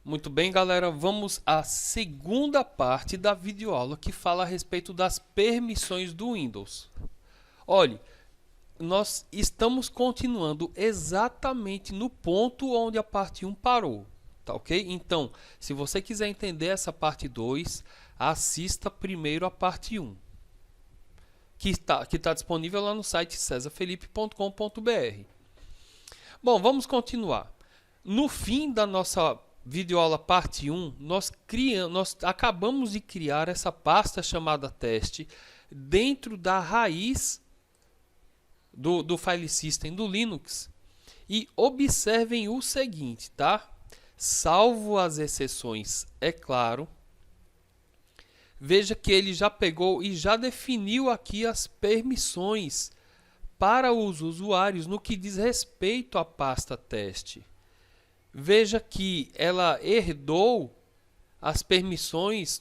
Muito bem, galera, vamos à segunda parte da videoaula que fala a respeito das permissões do Windows. Olhe, nós estamos continuando exatamente no ponto onde a parte 1 parou, tá ok? Então, se você quiser entender essa parte 2, assista primeiro a parte 1, que está disponível lá no site cesarfelipe.com.br. Bom, vamos continuar. No fim da nossa videoaula parte 1, nós acabamos de criar essa pasta chamada teste dentro da raiz do file system do Linux. E observem o seguinte, tá? Salvo as exceções, é claro. Veja que ele já pegou e já definiu aqui as permissões para os usuários no que diz respeito à pasta teste. Veja que ela herdou as permissões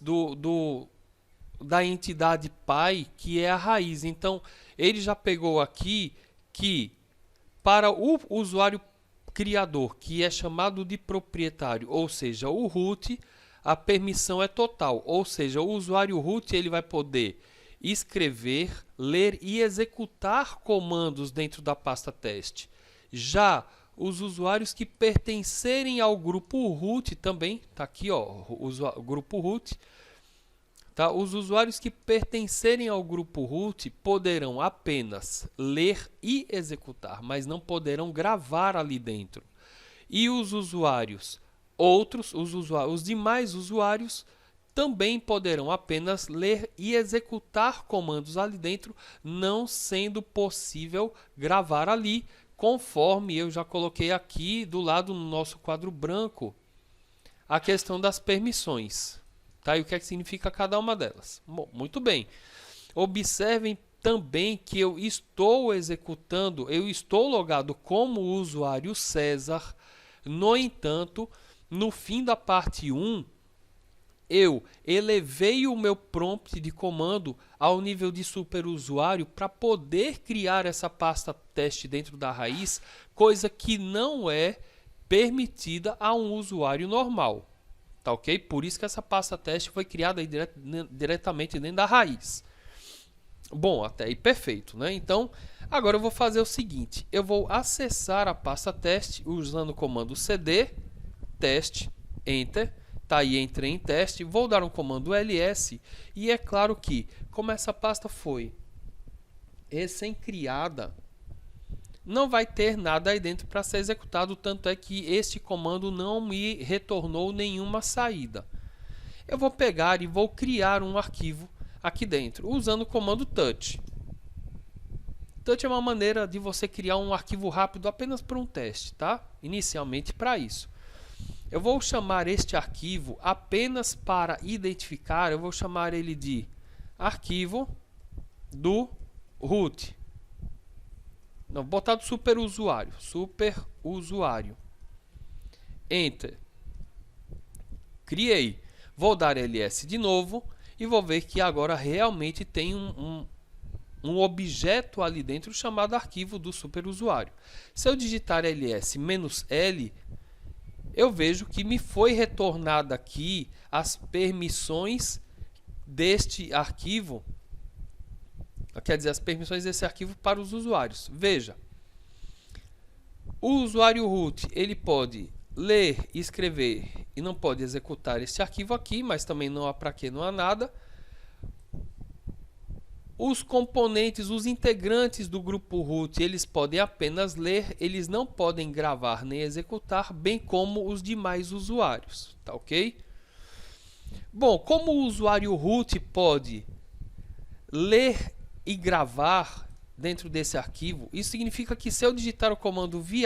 da entidade pai, que é a raiz. Então, ele já pegou aqui que para o usuário criador, que é chamado de proprietário, ou seja, o root, a permissão é total. Ou seja, o usuário root ele vai poder escrever, ler e executar comandos dentro da pasta teste. Já os usuários que pertencerem ao grupo root também, tá aqui ó, o grupo root, tá? Os usuários que pertencerem ao grupo root poderão apenas ler e executar, mas não poderão gravar ali dentro. E os usuários os demais usuários também poderão apenas ler e executar comandos ali dentro, não sendo possível gravar ali, conforme eu já coloquei aqui do lado no nosso quadro branco a questão das permissões, tá? E o que é que significa cada uma delas. Bom, muito bem. Observem também que eu estou logado como usuário César. No entanto, no fim da parte 1, eu elevei o meu prompt de comando ao nível de superusuário para poder criar essa pasta teste dentro da raiz, coisa que não é permitida a um usuário normal. Tá ok? Por isso que essa pasta teste foi criada aí diretamente dentro da raiz. Bom, até aí perfeito, né? Então, agora eu vou fazer o seguinte. Eu vou acessar a pasta teste usando o comando cd, teste, enter. Tá aí, entrei em teste, vou dar um comando ls e é claro que, como essa pasta foi recém-criada, não vai ter nada aí dentro para ser executado, tanto é que este comando não me retornou nenhuma saída. Eu vou pegar e vou criar um arquivo aqui dentro, usando o comando touch. Touch é uma maneira de você criar um arquivo rápido apenas para um teste, tá? Inicialmente para isso. Eu vou chamar este arquivo apenas para identificar, eu vou chamar ele de arquivo do root. Não, vou botar do superusuário. Enter. Criei. Vou dar ls de novo e vou ver que agora realmente tem um objeto ali dentro chamado arquivo do superusuário. Se eu digitar ls-l, eu vejo que me foi retornada aqui as permissões deste arquivo, quer dizer, as permissões desse arquivo para os usuários. Veja, o usuário root ele pode ler e escrever e não pode executar este arquivo aqui, mas também não há para que, não há nada. Os componentes, os integrantes do grupo root, eles podem apenas ler, eles não podem gravar nem executar, bem como os demais usuários, tá ok? Bom, como o usuário root pode ler e gravar dentro desse arquivo, isso significa que se eu digitar o comando vi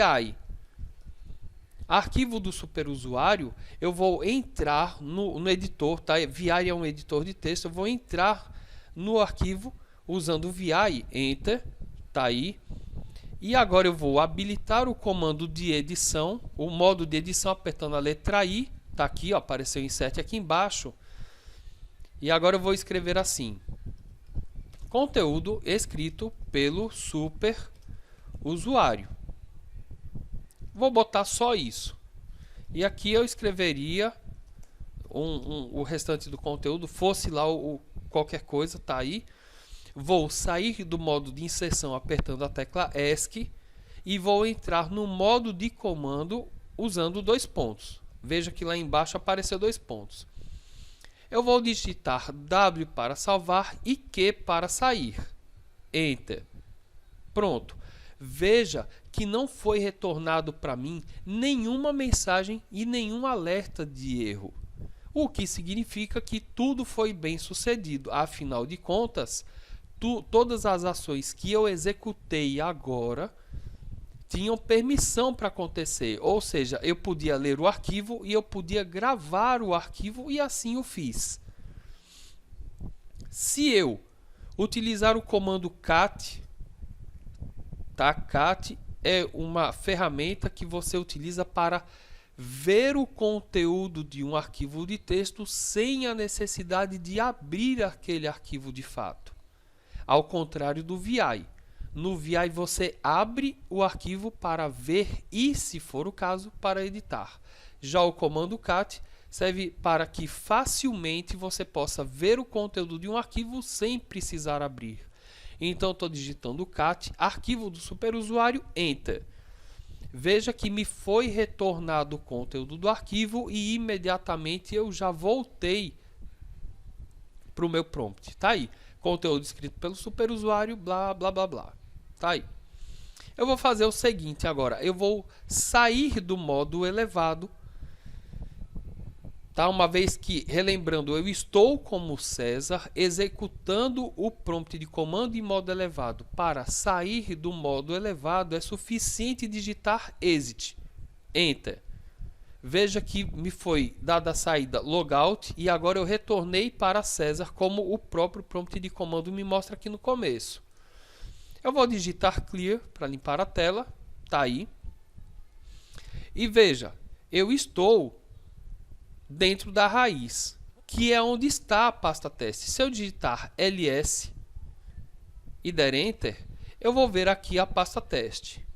arquivo do superusuário, eu vou entrar no editor, tá? Vi é um editor de texto, eu vou entrar no arquivo usando o vi, enter, tá aí. E agora eu vou habilitar o comando de edição, o modo de edição apertando a letra I, tá aqui, ó, apareceu insert aqui embaixo. E agora eu vou escrever assim: conteúdo escrito pelo superusuário. Vou botar só isso. E aqui eu escreveria o restante do conteúdo, fosse lá qualquer coisa, tá aí. Vou sair do modo de inserção apertando a tecla ESC e vou entrar no modo de comando usando 2 pontos. Veja que lá embaixo apareceu 2 pontos. Eu vou digitar W para salvar e Q para sair. Enter. Pronto. Veja que não foi retornado para mim nenhuma mensagem e nenhum alerta de erro. O que significa que tudo foi bem sucedido. Afinal de contas, todas as ações que eu executei agora tinham permissão para acontecer. Ou seja, eu podia ler o arquivo e eu podia gravar o arquivo e assim o fiz. Se eu utilizar o comando cat, tá? Cat é uma ferramenta que você utiliza para ver o conteúdo de um arquivo de texto sem a necessidade de abrir aquele arquivo de fato. Ao contrário do VI. No VI você abre o arquivo para ver e, se for o caso, para editar. Já o comando cat serve para que facilmente você possa ver o conteúdo de um arquivo sem precisar abrir. Então estou digitando cat, arquivo do superusuário, enter. Veja que me foi retornado o conteúdo do arquivo e imediatamente eu já voltei para o meu prompt. Tá aí, conteúdo escrito pelo superusuário, blá, blá, blá, blá. Tá aí. Eu vou fazer o seguinte agora, eu vou sair do modo elevado, tá? Uma vez que, relembrando, eu estou como César executando o prompt de comando em modo elevado. Para sair do modo elevado é suficiente digitar exit, enter. Veja que me foi dada a saída logout e agora eu retornei para César como o próprio prompt de comando me mostra aqui no começo. Eu vou digitar clear para limpar a tela, tá aí. E veja, eu estou dentro da raiz, que é onde está a pasta teste. Se eu digitar ls e der enter, eu vou ver aqui a pasta teste.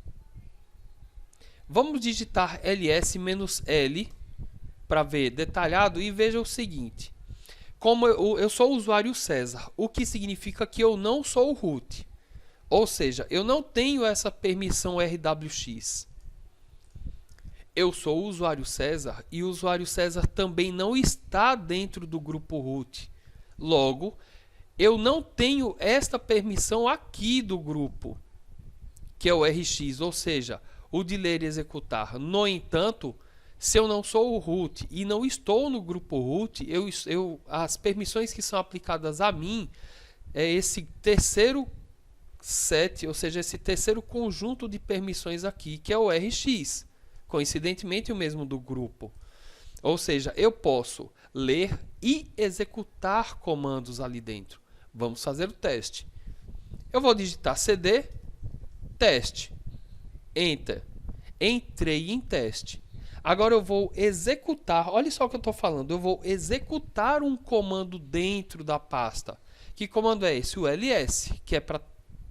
Vamos digitar ls-l para ver detalhado e veja o seguinte. Como eu sou o usuário César, o que significa que eu não sou o root. Ou seja, eu não tenho essa permissão RWX. Eu sou o usuário César e o usuário César também não está dentro do grupo root. Logo, eu não tenho esta permissão aqui do grupo, que é o RX, ou seja, o de ler e executar. No entanto, se eu não sou o root e não estou no grupo root, as permissões que são aplicadas a mim é esse terceiro set, ou seja, esse terceiro conjunto de permissões aqui, que é o RX. Coincidentemente, o mesmo do grupo. Ou seja, eu posso ler e executar comandos ali dentro. Vamos fazer o teste. Eu vou digitar cd, teste, enter. Entrei em teste. Agora eu vou executar, olha só o que eu estou falando, eu vou executar um comando dentro da pasta. Que comando é esse? O ls, que é para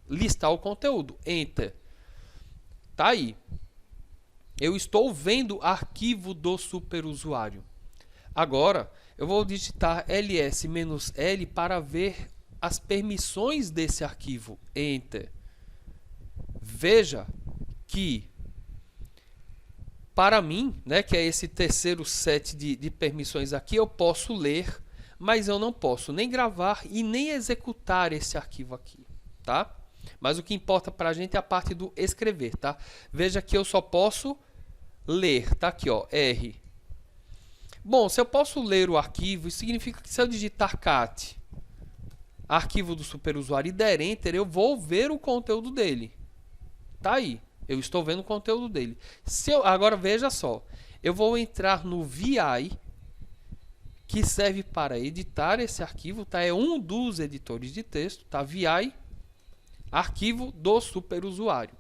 listar o conteúdo. Enter. Tá aí. Eu estou vendo arquivo do superusuário. Agora, eu vou digitar ls-l para ver as permissões desse arquivo. Enter. Veja que, para mim, né, que é esse terceiro set de permissões aqui, eu posso ler, mas eu não posso nem gravar e nem executar esse arquivo aqui, tá? Mas o que importa para a gente é a parte do escrever, tá? Veja que eu só posso ler, tá aqui, ó, R. Bom, se eu posso ler o arquivo, isso significa que se eu digitar cat, arquivo do superusuário, e der enter, eu vou ver o conteúdo dele. Tá aí, eu estou vendo o conteúdo dele. Agora veja só, eu vou entrar no VI, que serve para editar esse arquivo, tá? É um dos editores de texto, tá? VI, arquivo do superusuário.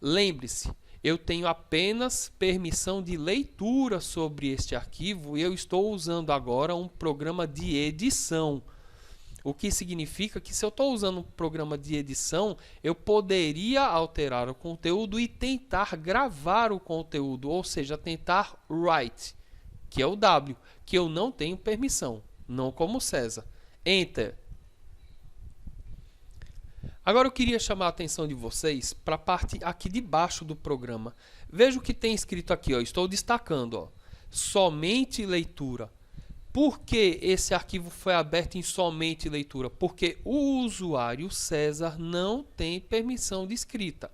Lembre-se, eu tenho apenas permissão de leitura sobre este arquivo e eu estou usando agora um programa de edição. O que significa que se eu estou usando um programa de edição, eu poderia alterar o conteúdo e tentar gravar o conteúdo, ou seja, tentar write, que é o W, que eu não tenho permissão, não como César. Enter. Agora eu queria chamar a atenção de vocês para a parte aqui de baixo do programa. Veja o que tem escrito aqui, ó, estou destacando, ó, somente leitura. Por que esse arquivo foi aberto em somente leitura? Porque o usuário César não tem permissão de escrita.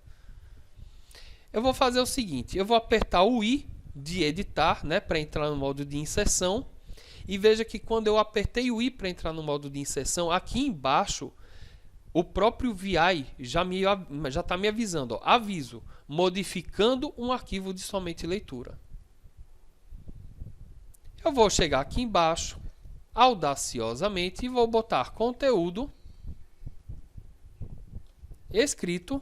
Eu vou fazer o seguinte, eu vou apertar o I de editar, né, para entrar no modo de inserção. E veja que quando eu apertei o I para entrar no modo de inserção, aqui embaixo, o próprio VI já está me avisando, ó, aviso, modificando um arquivo de somente leitura. Eu vou chegar aqui embaixo, audaciosamente, e vou botar conteúdo escrito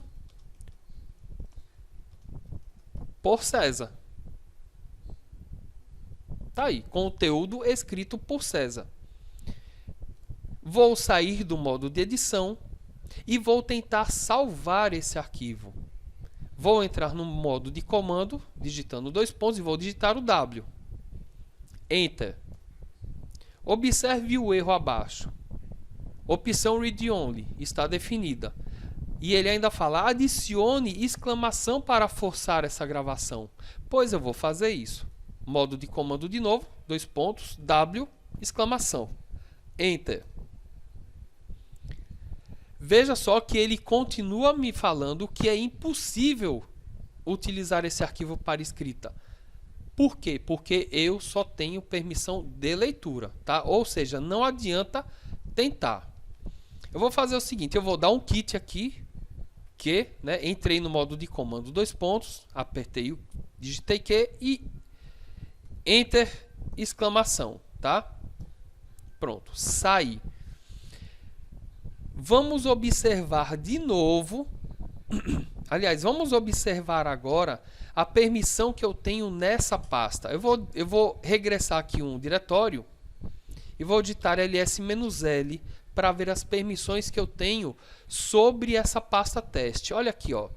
por César. Tá aí, conteúdo escrito por César. Vou sair do modo de edição e vou tentar salvar esse arquivo. Vou entrar no modo de comando, digitando 2 pontos e vou digitar o W. Enter. Observe o erro abaixo. Opção Read Only está definida. E ele ainda fala, adicione exclamação para forçar essa gravação. Pois eu vou fazer isso. Modo de comando de novo, 2 pontos, W, exclamação. Enter. Veja só que ele continua me falando que é impossível utilizar esse arquivo para escrita. Por quê? Porque eu só tenho permissão de leitura, tá? Ou seja, não adianta tentar. Eu vou fazer o seguinte, eu vou dar um quit aqui, que, né, entrei no modo de comando 2 pontos, apertei, digitei Q e Enter, exclamação, tá? Pronto, saí. Vamos observar de novo, aliás, vamos observar agora a permissão que eu tenho nessa pasta. Eu vou regressar aqui um diretório e vou digitar ls-l para ver as permissões que eu tenho sobre essa pasta teste. Olha aqui, ó.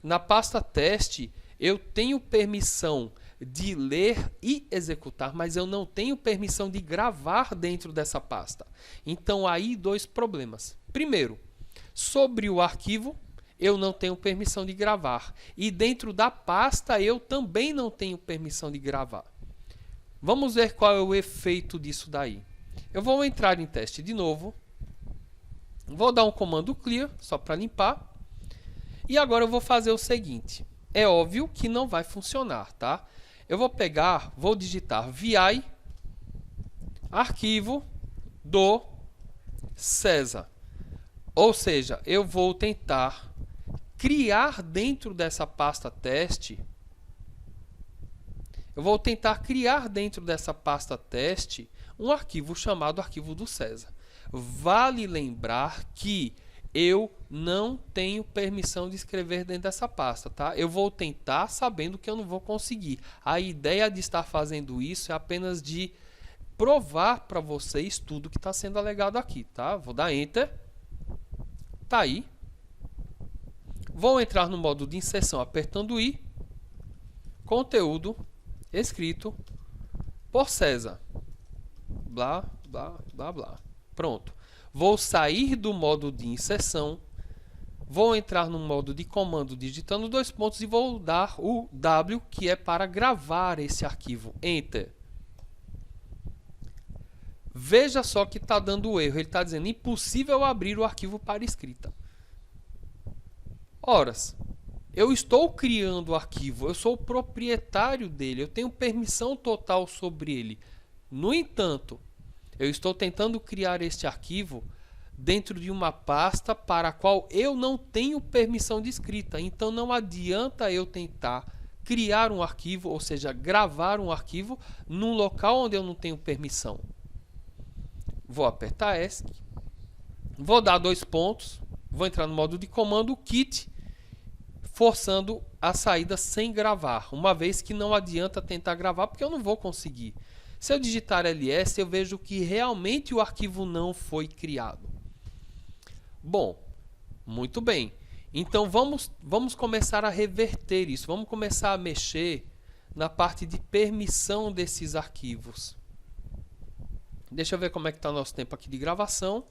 Na pasta teste, eu tenho permissão de ler e executar, mas eu não tenho permissão de gravar dentro dessa pasta. Então, aí, 2 problemas. Primeiro, sobre o arquivo, eu não tenho permissão de gravar. E dentro da pasta, eu também não tenho permissão de gravar. Vamos ver qual é o efeito disso daí. Eu vou entrar em teste de novo. Vou dar um comando clear, só para limpar. E agora eu vou fazer o seguinte. É óbvio que não vai funcionar, tá? Eu vou pegar, vou digitar vi arquivo do César. Ou seja, eu vou tentar criar dentro dessa pasta teste, um arquivo chamado arquivo do César. Vale lembrar que eu não tenho permissão de escrever dentro dessa pasta, tá? Eu vou tentar sabendo que eu não vou conseguir. A ideia de estar fazendo isso é apenas de provar para vocês tudo que está sendo alegado aqui, tá? Vou dar Enter. Tá aí. Vou entrar no modo de inserção apertando I. Conteúdo escrito por César. Blá, blá, blá, blá. Pronto. Vou sair do modo de inserção. Vou entrar no modo de comando digitando 2 pontos e vou dar o W, que é para gravar esse arquivo. Enter. Veja só que está dando erro. Ele está dizendo impossível abrir o arquivo para escrita. Horas, eu estou criando o arquivo, eu sou o proprietário dele, eu tenho permissão total sobre ele. No entanto, eu estou tentando criar este arquivo dentro de uma pasta para a qual eu não tenho permissão de escrita. Então, não adianta eu tentar criar um arquivo, ou seja, gravar um arquivo num local onde eu não tenho permissão. Vou apertar ESC, vou dar 2 pontos, vou entrar no modo de comando quit, forçando a saída sem gravar, uma vez que não adianta tentar gravar porque eu não vou conseguir. Se eu digitar ls, eu vejo que realmente o arquivo não foi criado. Bom, muito bem. Então vamos começar a reverter isso. Vamos começar a mexer na parte de permissão desses arquivos. Deixa eu ver como é que está o nosso tempo aqui de gravação.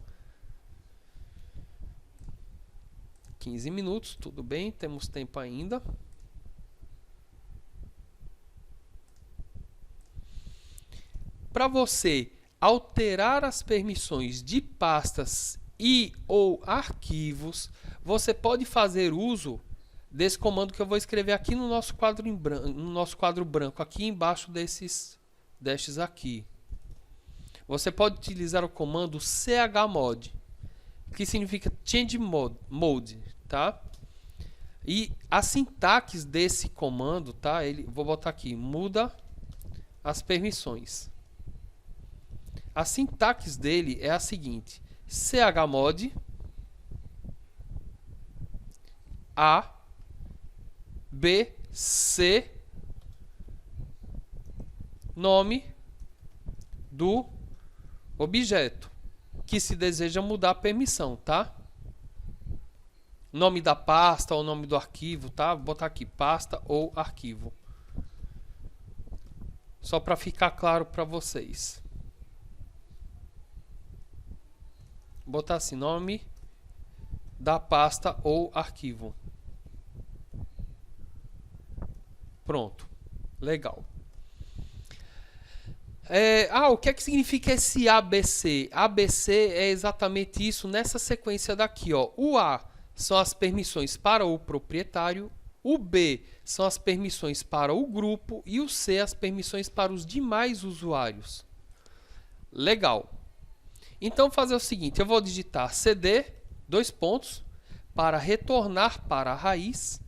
15 minutos, tudo bem, temos tempo ainda. Para você alterar as permissões de pastas e ou arquivos, você pode fazer uso desse comando que eu vou escrever aqui no nosso quadro branco, aqui embaixo destes aqui. Você pode utilizar o comando chmod, que significa change mode, tá? E a sintaxe desse comando, tá? Vou botar aqui, muda as permissões. A sintaxe dele é a seguinte: chmod a b c nome do objeto que se deseja mudar a permissão, tá? Nome da pasta ou nome do arquivo, tá? Vou botar aqui pasta ou arquivo. Só para ficar claro para vocês. Vou botar assim, nome da pasta ou arquivo. Pronto. Legal. O que é que significa esse ABC? ABC é exatamente isso nessa sequência daqui, ó. O A são as permissões para o proprietário, o B são as permissões para o grupo e o C as permissões para os demais usuários. Legal. Então, fazer o seguinte, eu vou digitar cd, para retornar para a raiz.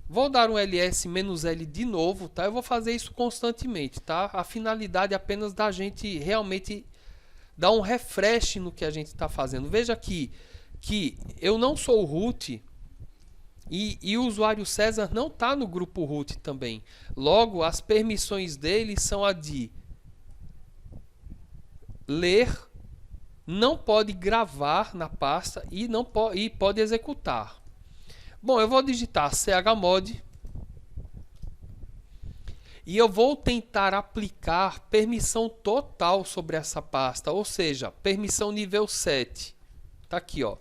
Vou dar um ls-l de novo, tá? Eu vou fazer isso constantemente, tá? A finalidade é apenas da gente realmente dar um refresh no que a gente está fazendo. Veja aqui que eu não sou o root e o usuário César não está no grupo root também. Logo, as permissões dele são a de ler, não pode gravar na pasta e pode executar. Bom, eu vou digitar chmod e eu vou tentar aplicar permissão total sobre essa pasta, ou seja, permissão nível 7. Tá aqui, ó.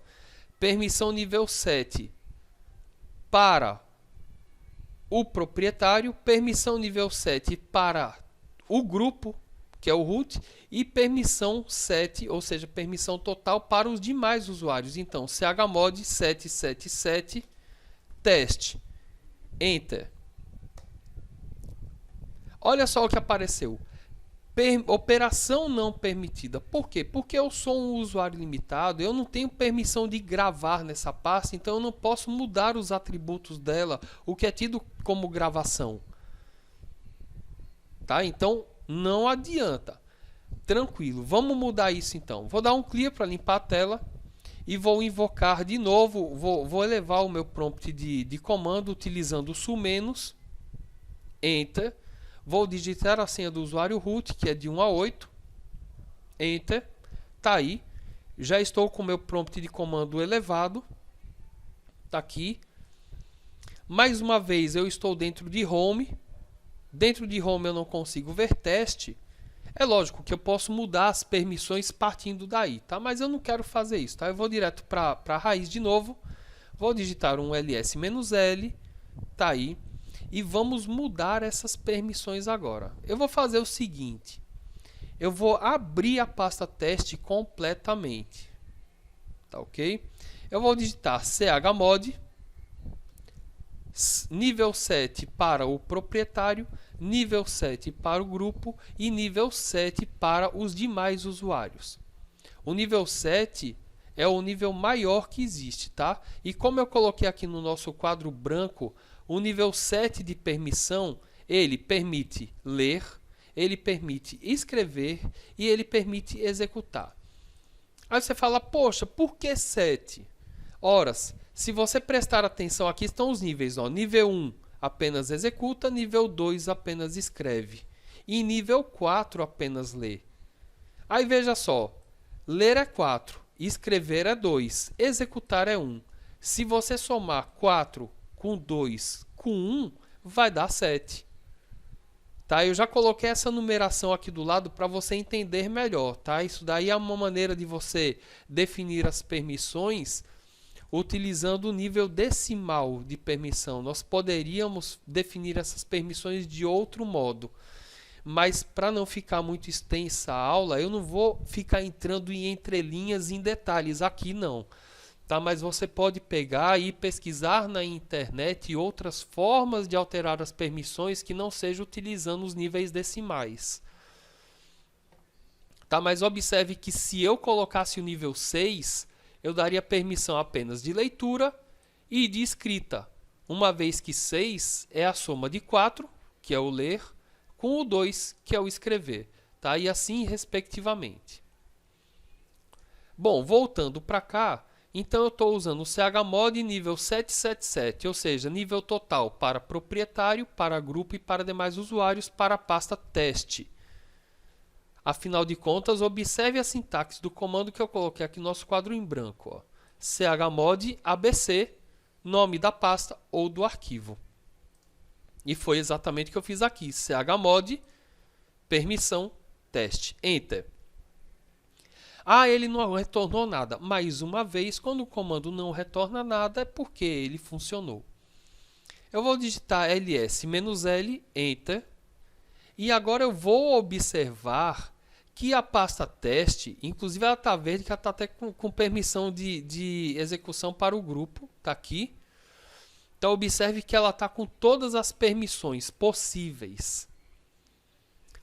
Permissão nível 7 para o proprietário, permissão nível 7 para o grupo, que é o root, e permissão 7, ou seja, permissão total para os demais usuários. Então, chmod 777 teste, enter. Olha só o que apareceu. Operação não permitida. Por quê? Porque eu sou um usuário limitado, eu não tenho permissão de gravar nessa pasta, então eu não posso mudar os atributos dela, o que é tido como gravação. Tá? Então, não adianta. Tranquilo. Vamos mudar isso então. Vou dar um clear para limpar a tela. E vou invocar de novo, vou elevar o meu prompt de comando utilizando o sul-, enter. Vou digitar a senha do usuário root, que é de 1 a 8. Enter. Tá aí. Já estou com o meu prompt de comando elevado. Tá aqui. Mais uma vez, eu estou dentro de home. Dentro de home eu não consigo ver teste. É lógico que eu posso mudar as permissões partindo daí, tá? Mas eu não quero fazer isso, tá? Eu vou direto para a raiz de novo. Vou digitar um ls-l, tá aí. E vamos mudar essas permissões agora. Eu vou fazer o seguinte. Eu vou abrir a pasta teste completamente. Tá ok? Eu vou digitar chmod, nível 7 para o proprietário, nível 7 para o grupo e nível 7 para os demais usuários. O nível 7 é o nível maior que existe, tá? E como eu coloquei aqui no nosso quadro branco, o nível 7 de permissão, ele permite ler, ele permite escrever e ele permite executar. Aí você fala, poxa, por que 7? Ora, se você prestar atenção, aqui estão os níveis, ó. Nível 1 apenas executa, nível 2 apenas escreve. e nível 4 apenas ler. Aí veja só, ler é 4, escrever é 2, executar é 1. Se você somar 4 com 2 com 1, vai dar 7. Tá? Eu já coloquei essa numeração aqui do lado para você entender melhor. Tá? Isso daí é uma maneira de você definir as permissões utilizando o nível decimal de permissão. Nós poderíamos definir essas permissões de outro modo. Mas para não ficar muito extensa a aula, eu não vou ficar entrando em entrelinhas em detalhes aqui não. Tá? Mas você pode pegar e pesquisar na internet outras formas de alterar as permissões que não seja utilizando os níveis decimais. Tá? Mas observe que se eu colocasse o nível 6, eu daria permissão apenas de leitura e de escrita, uma vez que 6 é a soma de 4, que é o ler, com o 2, que é o escrever. Tá? E assim respectivamente. Bom, voltando para cá, então eu estou usando o chmod nível 777, ou seja, nível total para proprietário, para grupo e para demais usuários, para a pasta teste. Afinal de contas, observe a sintaxe do comando que eu coloquei aqui no nosso quadro em branco. Ó. Chmod abc, nome da pasta ou do arquivo. E foi exatamente o que eu fiz aqui. Chmod, permissão, teste. Enter. Ah, ele não retornou nada. Mais uma vez, quando o comando não retorna nada, é porque ele funcionou. Eu vou digitar ls-l, Enter. E agora eu vou observar que a pasta teste, inclusive ela está verde, que ela está até com permissão de execução para o grupo. Está aqui. Então, observe que ela está com todas as permissões possíveis.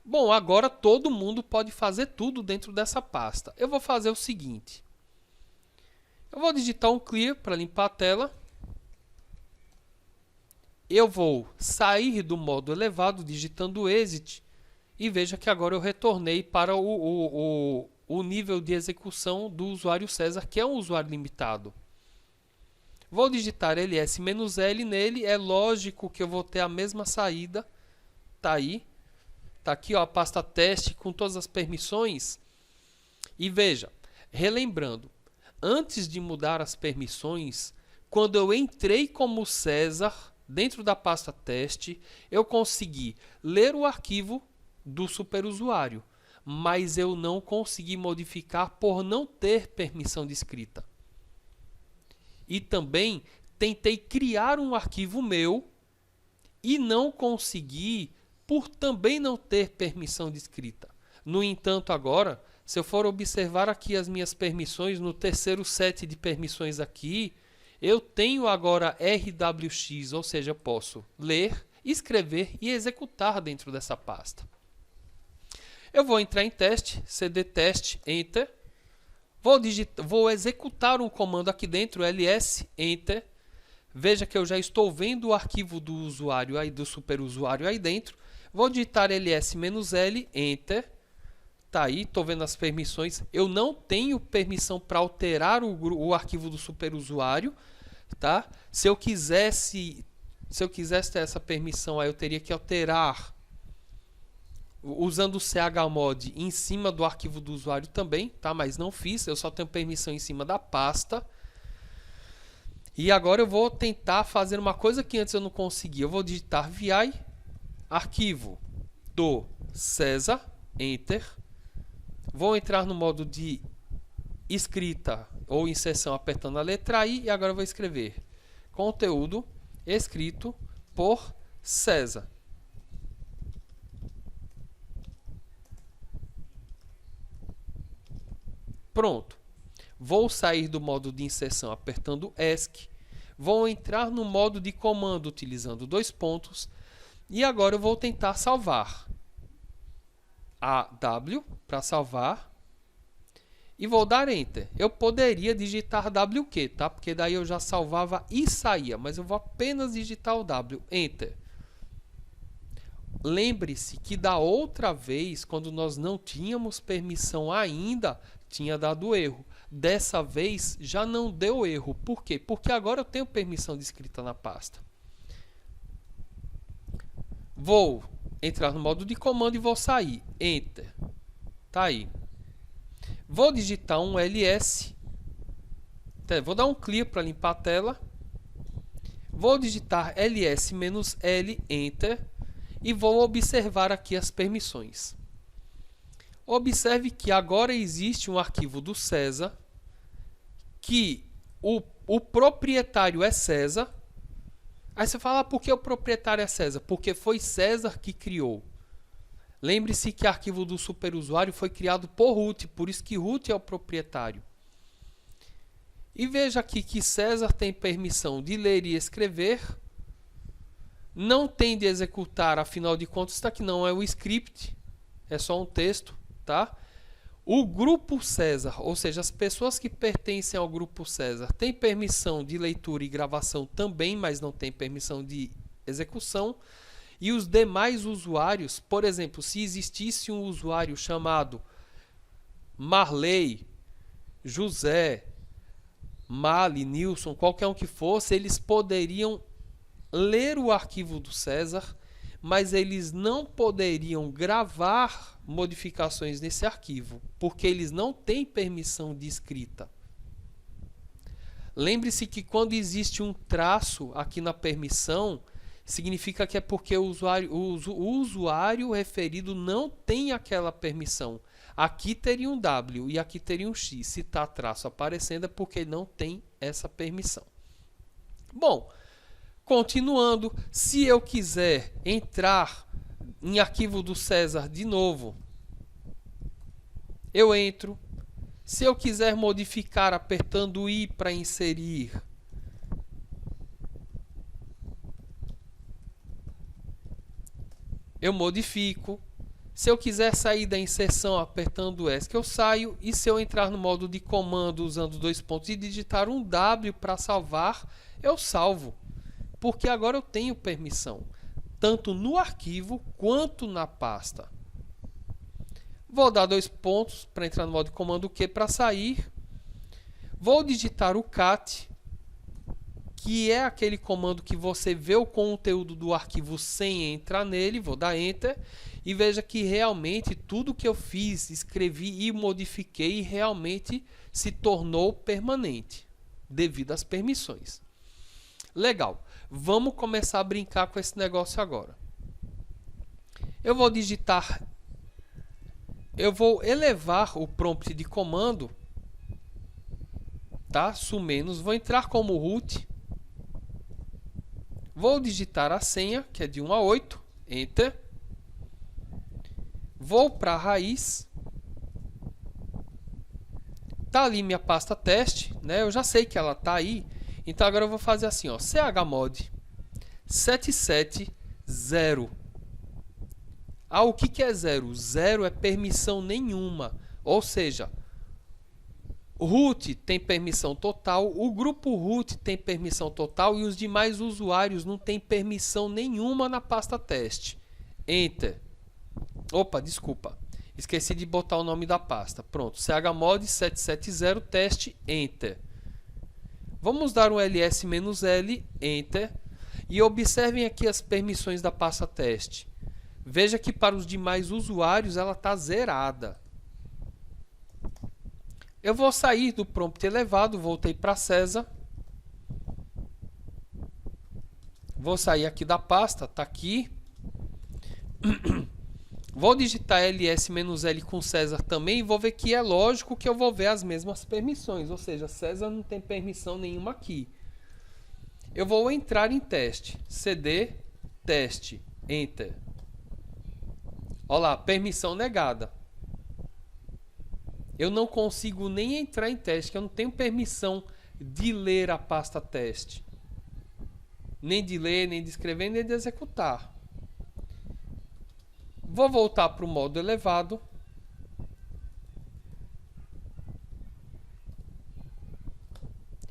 Bom, agora todo mundo pode fazer tudo dentro dessa pasta. Eu vou fazer o seguinte. Eu vou digitar um clear para limpar a tela. Eu vou sair do modo elevado digitando exit. E veja que agora eu retornei para o nível de execução do usuário César, que é um usuário limitado. Vou digitar ls-l nele. É lógico que eu vou ter a mesma saída. Está aí. Está aqui ó, a pasta teste com todas as permissões. E veja, relembrando, antes de mudar as permissões, quando eu entrei como César dentro da pasta teste, eu consegui ler o arquivo do superusuário, mas eu não consegui modificar por não ter permissão de escrita. E também tentei criar um arquivo meu e não consegui por também não ter permissão de escrita. No entanto, agora, se eu for observar aqui as minhas permissões, no terceiro set de permissões aqui, eu tenho agora RWX, ou seja, eu posso ler, escrever e executar dentro dessa pasta. Eu vou entrar em teste, cd teste, enter. Vou executar um comando aqui dentro, ls, enter. Veja que eu já estou vendo o arquivo do usuário aí, do superusuário aí dentro. Vou digitar ls-l, enter. Tá aí, estou vendo as permissões. Eu não tenho permissão para alterar o arquivo do superusuário, tá? Se eu quisesse ter essa permissão, aí eu teria que alterar usando o chmod em cima do arquivo do usuário também, tá? Mas não fiz, eu só tenho permissão em cima da pasta. E agora eu vou tentar fazer uma coisa que antes eu não conseguia. Eu vou digitar vi arquivo do César, enter. Vou entrar no modo de escrita ou inserção apertando a letra I e agora eu vou escrever conteúdo escrito por César. Pronto. Vou sair do modo de inserção apertando ESC. Vou entrar no modo de comando utilizando dois pontos. E agora eu vou tentar salvar. AW para salvar. E vou dar Enter. Eu poderia digitar WQ, tá? Porque daí eu já salvava e saía. Mas eu vou apenas digitar o W. Enter. Lembre-se que da outra vez, quando nós não tínhamos permissão ainda, tinha dado erro. Dessa vez já não deu erro. Por quê? Porque agora eu tenho permissão de escrita na pasta. Vou entrar no modo de comando e vou sair. Enter. Tá aí. Vou digitar um ls. Vou dar um clear para limpar a tela. Vou digitar ls-l, enter. E vou observar aqui as permissões. Observe que agora existe um arquivo do César, que o proprietário é César. Aí você fala, por que o proprietário é César? Porque foi César que criou. Lembre-se que o arquivo do superusuário foi criado por root, por isso que root é o proprietário. E veja aqui que César tem permissão de ler e escrever. Não tem de executar, afinal de contas, isso aqui não é um script, é só um texto, tá? O grupo César, ou seja, as pessoas que pertencem ao grupo César, têm permissão de leitura e gravação também, mas não tem permissão de execução. E os demais usuários, por exemplo, se existisse um usuário chamado Marley, José, Mali, Nilson, qualquer um que fosse, eles poderiam ler o arquivo do César, mas eles não poderiam gravar modificações nesse arquivo, porque eles não têm permissão de escrita. Lembre-se que quando existe um traço aqui na permissão, significa que é porque o usuário referido não tem aquela permissão. Aqui teria um W e aqui teria um X. Se está traço aparecendo é porque ele não tem essa permissão. Bom, continuando, se eu quiser entrar em arquivo do César de novo, eu entro. Se eu quiser modificar apertando I para inserir, eu modifico. Se eu quiser sair da inserção apertando ESC, eu saio. E se eu entrar no modo de comando usando 2 pontos e digitar um W para salvar, eu salvo. Porque agora eu tenho permissão, tanto no arquivo quanto na pasta. Vou dar 2 pontos para entrar no modo de comando Q para sair. Vou digitar o cat, que é aquele comando que você vê o conteúdo do arquivo sem entrar nele. Vou dar Enter e veja que realmente tudo que eu fiz, escrevi e modifiquei realmente se tornou permanente, devido às permissões. Legal, vamos começar a brincar com esse negócio agora. Eu vou digitar, eu vou elevar o prompt de comando, tá? Sumenos, vou entrar como root. Vou digitar a senha, que é de 1 a 8, Enter. Vou para a raiz. Tá ali minha pasta teste, né? Eu já sei que ela tá aí. Então agora eu vou fazer assim, ó, chmod 770. Ah, o que é 0? 0 é permissão nenhuma. Ou seja, root tem permissão total, o grupo root tem permissão total e os demais usuários não têm permissão nenhuma na pasta teste. Enter. Opa, desculpa. Esqueci de botar o nome da pasta. Pronto, chmod 770 teste, Enter. Vamos dar um ls-l, Enter. E observem aqui as permissões da pasta teste. Veja que para os demais usuários ela está zerada. Eu vou sair do prompt elevado, voltei para César. Vou sair aqui da pasta, está aqui. Vou digitar ls-l com César também e vou ver que é lógico que eu vou ver as mesmas permissões. Ou seja, César não tem permissão nenhuma aqui. Eu vou entrar em teste. cd teste, Enter. Olha lá, permissão negada. Eu não consigo nem entrar em teste, que eu não tenho permissão de ler a pasta teste. Nem de ler, nem de escrever, nem de executar. Vou voltar para o modo elevado.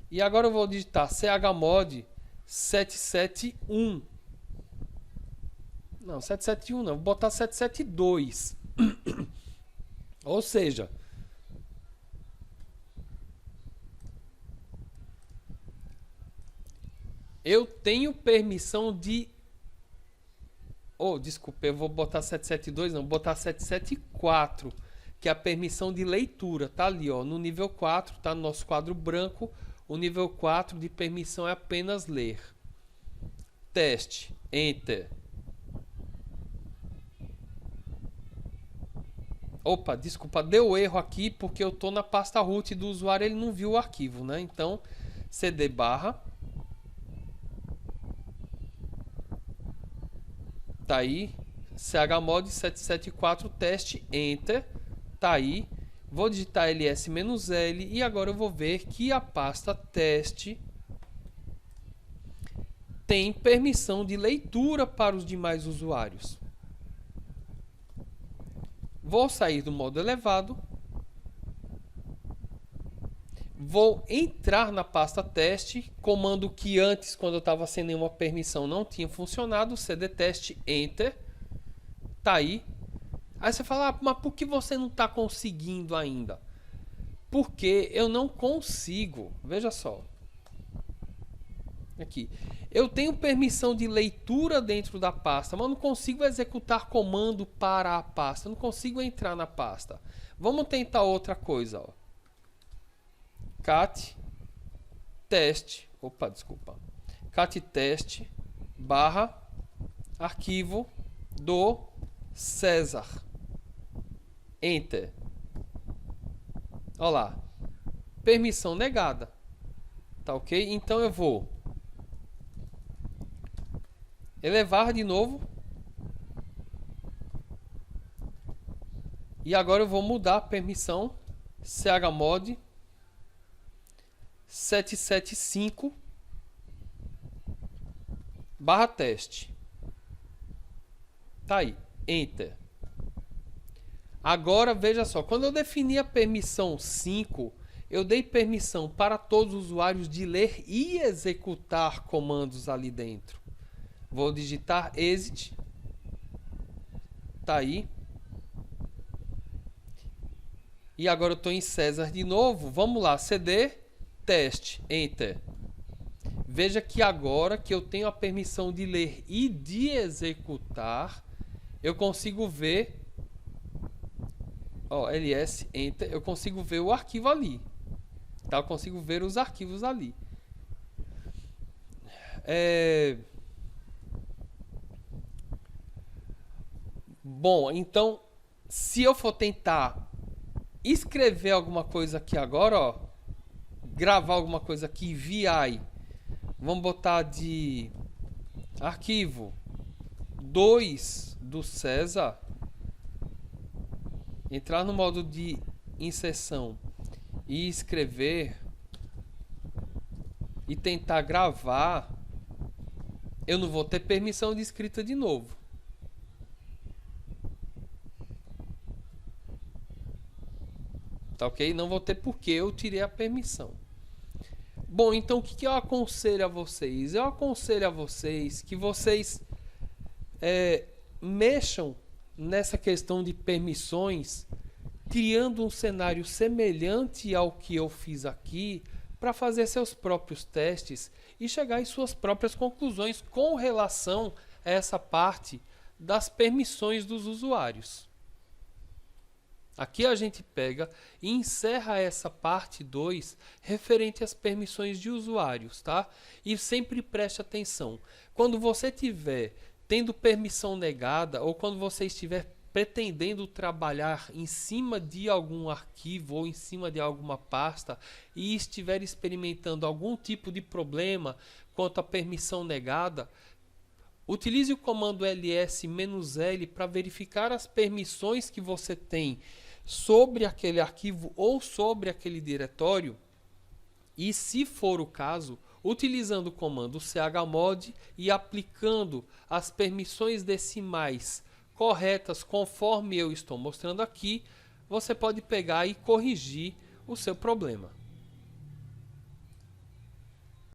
E agora eu vou digitar chmod 771. Não, 771 não, vou botar 772. Ou seja, eu tenho permissão de Oh, desculpa, eu vou botar 772, não, vou botar 774, que é a permissão de leitura. Tá ali, ó, no nível 4, tá no nosso quadro branco. O nível 4 de permissão é apenas ler. Teste, Enter. Opa, desculpa, deu erro aqui porque eu tô na pasta root do usuário, ele não viu o arquivo, né? Então, cd barra. Tá aí, chmod 774 teste, Enter. Tá aí, vou digitar ls-l e agora eu vou ver que a pasta teste tem permissão de leitura para os demais usuários. Vou sair do modo elevado. Vou entrar na pasta teste, comando que antes, quando eu estava sem nenhuma permissão, não tinha funcionado, cd teste, Enter. Tá aí. Aí você fala, ah, mas por que você não está conseguindo ainda? Porque eu não consigo, veja só. Aqui. Eu tenho permissão de leitura dentro da pasta, mas não consigo executar comando para a pasta. Não consigo entrar na pasta. Vamos tentar outra coisa. Ó. Cat teste. Opa, desculpa. Cat teste barra arquivo do César. Enter. Olha lá. Permissão negada. Tá ok? Então eu vou elevar de novo. E agora eu vou mudar a permissão chmod 775 barra teste. Tá aí. Enter. Agora veja só, quando eu defini a permissão 5, eu dei permissão para todos os usuários de ler e executar comandos ali dentro. Vou digitar exit. Tá aí. E agora eu estou em César de novo. Vamos lá, cd, teste, Enter. Veja que agora que eu tenho a permissão de ler e de executar, eu consigo ver, ó, ls, Enter, eu consigo ver o arquivo ali. Tá? Eu consigo ver os arquivos ali. Bom, então, se eu for tentar escrever alguma coisa aqui agora, ó, gravar alguma coisa aqui, VI, vamos botar de arquivo 2 do César, entrar no modo de inserção e escrever e tentar gravar, eu não vou ter permissão de escrita de novo. Tá ok? Não vou ter porque eu tirei a permissão. Bom, então o que eu aconselho a vocês? Eu aconselho a vocês que vocês mexam nessa questão de permissões, criando um cenário semelhante ao que eu fiz aqui, para fazer seus próprios testes e chegar em suas próprias conclusões com relação a essa parte das permissões dos usuários. Aqui a gente pega e encerra essa parte 2 referente às permissões de usuários, tá? E sempre preste atenção. Quando você estiver tendo permissão negada ou quando você estiver pretendendo trabalhar em cima de algum arquivo ou em cima de alguma pasta e estiver experimentando algum tipo de problema quanto à permissão negada, utilize o comando ls-l para verificar as permissões que você tem sobre aquele arquivo ou sobre aquele diretório e, se for o caso, utilizando o comando chmod e aplicando as permissões decimais corretas conforme eu estou mostrando aqui, você pode pegar e corrigir o seu problema.